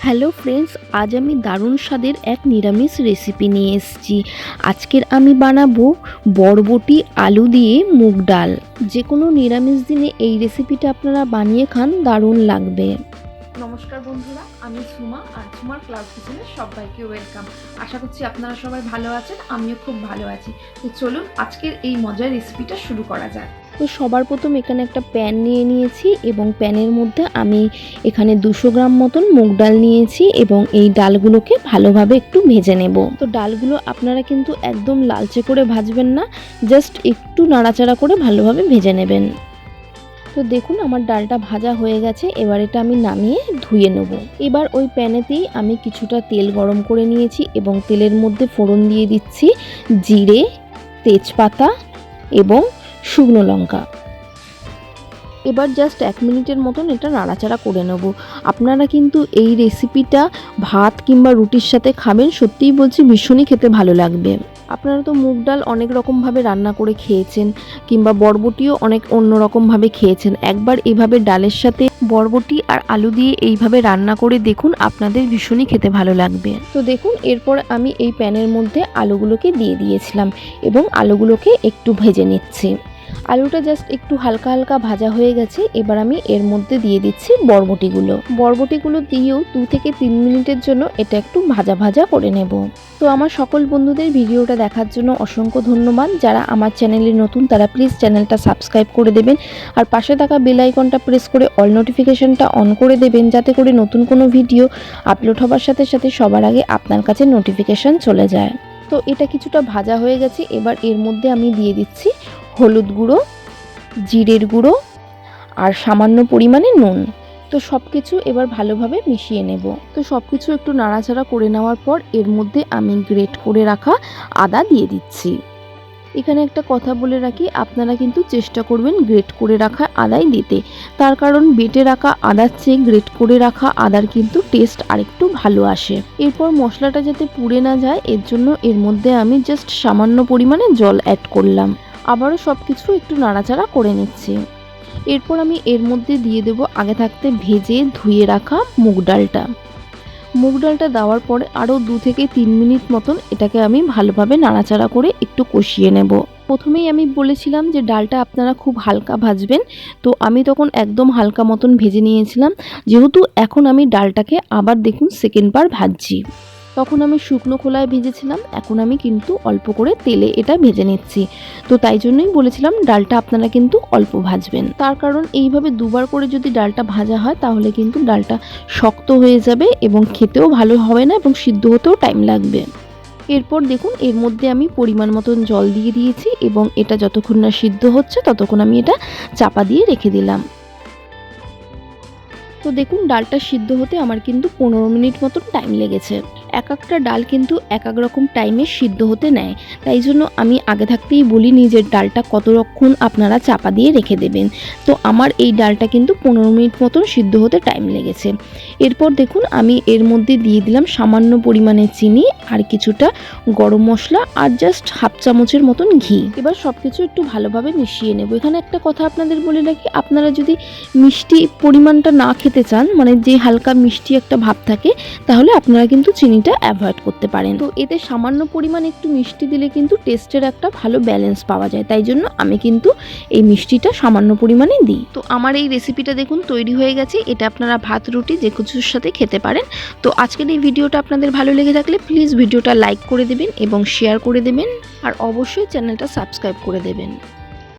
Hello friends, আজ আমি দারুণ স্বাদের এক নিরামিষ রেসিপি নিয়ে এসেছি। আজকের আমি বানাবো বরবটি আলু দিয়ে মুগ ডাল। যে কোনো নিরামিষ দিনে এই রেসিপিটা আপনারা বানিয়ে খান, দারুণ লাগবে। নমস্কার বন্ধুরা, আমি সুমা আর সুমার ক্লাউড কিচেনে সবাইকে ওয়েলকাম। আশা করছি আপনারা সবাই ভালো আছেন, আমিও খুব ভালো আছি। তো চলুন আজকের এই মজার রেসিপিটা শুরু করা যাক। তো সবার প্রথম এখানে একটা প্যান নিয়ে নিয়েছি এবং প্যানের মধ্যে আমি এখানে 200 গ্রাম মতন মুগ ডাল নিয়েছি এবং এই ডালগুলোকে ভালোভাবে একটু ভেজে নেব। তো ডালগুলো আপনারা কিন্তু একদম লালচে করে ভাজবেন না, জাস্ট একটু নাড়াচাড়া করে ভালোভাবে ভেজে নেবেন। তো দেখুন আমার ডালটা ভাজা হয়ে গেছে, এবার এটা আমি নামিয়ে ধুয়ে নেব। এবার ওই প্যানেতেই আমি কিছুটা তেল গরম করে নিয়েছি এবং তেলের মধ্যে ফোড়ন দিয়ে দিচ্ছি জিরে, তেজপাতা এবং শুকনো লঙ্কা। এবার জাস্ট 1 মিনিটের মতন এটা নাড়াচাড়া করে নেব। আপনারা কিন্তু এই রেসিপিটা ভাত কিংবা রুটির সাথে খাবেন, সত্যিই বলছি ভীষণই খেতে ভালো লাগবে। আপনারা তো মুগ ডাল অনেক রকমভাবে রান্না করে খেয়েছেন কিংবা বরবটিও অনেক অন্য রকমভাবে খেয়েছেন। একবার এইভাবে ডালের সাথে বরবটি আর আলু দিয়ে এইভাবে রান্না করে দেখুন, আপনাদের ভীষণই খেতে ভালো লাগবে। তো দেখুন এরপর আমি এই প্যানের মধ্যে আলুগুলোকে দিয়ে দিয়েছিলাম এবং আলুগুলোকে একটু ভেজে নিচ্ছি। আলুটা জাস্ট একটু হালকা হালকা ভাজা হয়ে গেছে। এবার আমি এর মধ্যে দিয়ে দিচ্ছি বরবটিগুলো দিয়েও 2 থেকে 3 মিনিটের জন্য এটা একটু ভাজা ভাজা করে নেব। তো আমার সকল বন্ধুদের ভিডিওটা দেখার জন্য অসংখ্য ধন্যবাদ। যারা আমার চ্যানেলে নতুন তারা প্লিজ চ্যানেলটা সাবস্ক্রাইব করে দেবেন আর পাশে থাকা বেল আইকনটা প্রেস করে অল নোটিফিকেশনটা অন করে দেবেন, যাতে করে নতুন কোনো ভিডিও আপলোড হবার সাথে সাথে সবার আগে আপনার কাছে নোটিফিকেশন চলে যায়। তো এটা কিছুটা ভাজা হয়ে গেছে। এবার এর মধ্যে আমি দিয়ে দিচ্ছি হলুদ গুঁড়ো, জিরের গুঁড়ো আর সামান্য পরিমাণে নুন। তো সব কিছু এবার ভালোভাবে মিশিয়ে নেব। তো সব কিছু একটু নাড়াচাড়া করে নেওয়ার পর এর মধ্যে আমি গ্রেট করে রাখা আদা দিয়ে দিচ্ছি। এখানে একটা কথা বলে রাখি, আপনারা কিন্তু চেষ্টা করবেন গ্রেট করে রাখা আদাই দিতে, তার কারণ বেটে রাখা আদার চেয়ে গ্রেট করে রাখা আদার কিন্তু টেস্ট আরেকটু ভালো আসে। এরপর মশলাটা যাতে পুড়ে না যায় এর জন্য এর মধ্যে আমি জাস্ট সামান্য পরিমাণে জল অ্যাড করলাম। আবারও সব কিছু একটু নাড়াচাড়া করে নিচ্ছি। এরপর আমি এর মধ্যে দিয়ে দেব আগে থাকতে ভেজে ধুয়ে রাখা মুগ ডালটা দেওয়ার পরে আরও 2 থেকে 3 মিনিট মতন এটাকে আমি ভালোভাবে নাড়াচাড়া করে একটু কষিয়ে নেব। প্রথমেই আমি বলেছিলাম যে ডালটা আপনারা খুব হালকা ভাজবেন, তো আমি তখন একদম হালকা মতন ভেজে নিয়েছিলাম। যেহেতু এখন আমি ডালটাকে আবার দেখুন সেকেন্ড বার ভাজছি, তখন আমি শুকনো খোলায় ভেজেছিলাম, এখন আমি কিন্তু অল্প করে তেলে এটা ভেজে নিচ্ছি। তো তাই জন্যই বলেছিলাম ডালটা আপনারা কিন্তু অল্প ভাজবেন, তার কারণ এইভাবে দুবার করে যদি ডালটা ভাজা হয় তাহলে কিন্তু ডালটা শক্ত হয়ে যাবে এবং খেতেও ভালো হবে না এবং সিদ্ধ হতেও টাইম লাগবে। এরপর দেখুন এর মধ্যে আমি পরিমাণ মতন জল দিয়ে দিয়েছি এবং এটা যতক্ষণ না সিদ্ধ হচ্ছে ততক্ষণ আমি এটা চাপা দিয়ে রেখে দিলাম। তো দেখুন ডালটা সিদ্ধ হতে আমার কিন্তু 15 মিনিট মতন টাইম লেগেছে। এক একটা ডাল কিন্তু এক এক রকম টাইমে সিদ্ধ হতে নেয়, তাই জন্য আমি আগে থাকতেই বলিনি যে ডালটা কতক্ষণ আপনারা চাপা দিয়ে রেখে দেবেন। তো আমার এই ডালটা কিন্তু 15 মিনিট মতন সিদ্ধ হতে টাইম লেগেছে। এরপর দেখুন আমি এর মধ্যে দিয়ে দিলাম সামান্য পরিমাণে চিনি আর কিছুটা গরম মশলা আর জাস্ট হাফ চামচের মতন ঘি। এবার সব কিছু একটু ভালোভাবে মিশিয়ে নেব। এখানে একটা কথা আপনাদের বলে রাখি, আপনারা যদি মিষ্টি পরিমাণটা না খেতে চান, মানে যে হালকা মিষ্টি একটা ভাব থাকে, তাহলে আপনারা কিন্তু চিনিটা অ্যাভয়েড করতে পারেন। তো এতে সামান্য পরিমাণ একটু মিষ্টি দিলে কিন্তু টেস্টের একটা ভালো ব্যালেন্স পাওয়া যায়, তাই জন্য আমি কিন্তু এই মিষ্টিটা সামান্য পরিমাণে দিই। তো আমার এই রেসিপিটা দেখুন তৈরি হয়ে গেছে। এটা আপনারা ভাত রুটি যে কিছুর সাথে খেতে পারেন। তো আজকের এই ভিডিওটা আপনাদের ভালো লেগে থাকলে প্লিজ ভিডিওটা লাইক করে দেবেন এবং শেয়ার করে দেবেন আর অবশ্যই চ্যানেলটা সাবস্ক্রাইব করে দেবেন।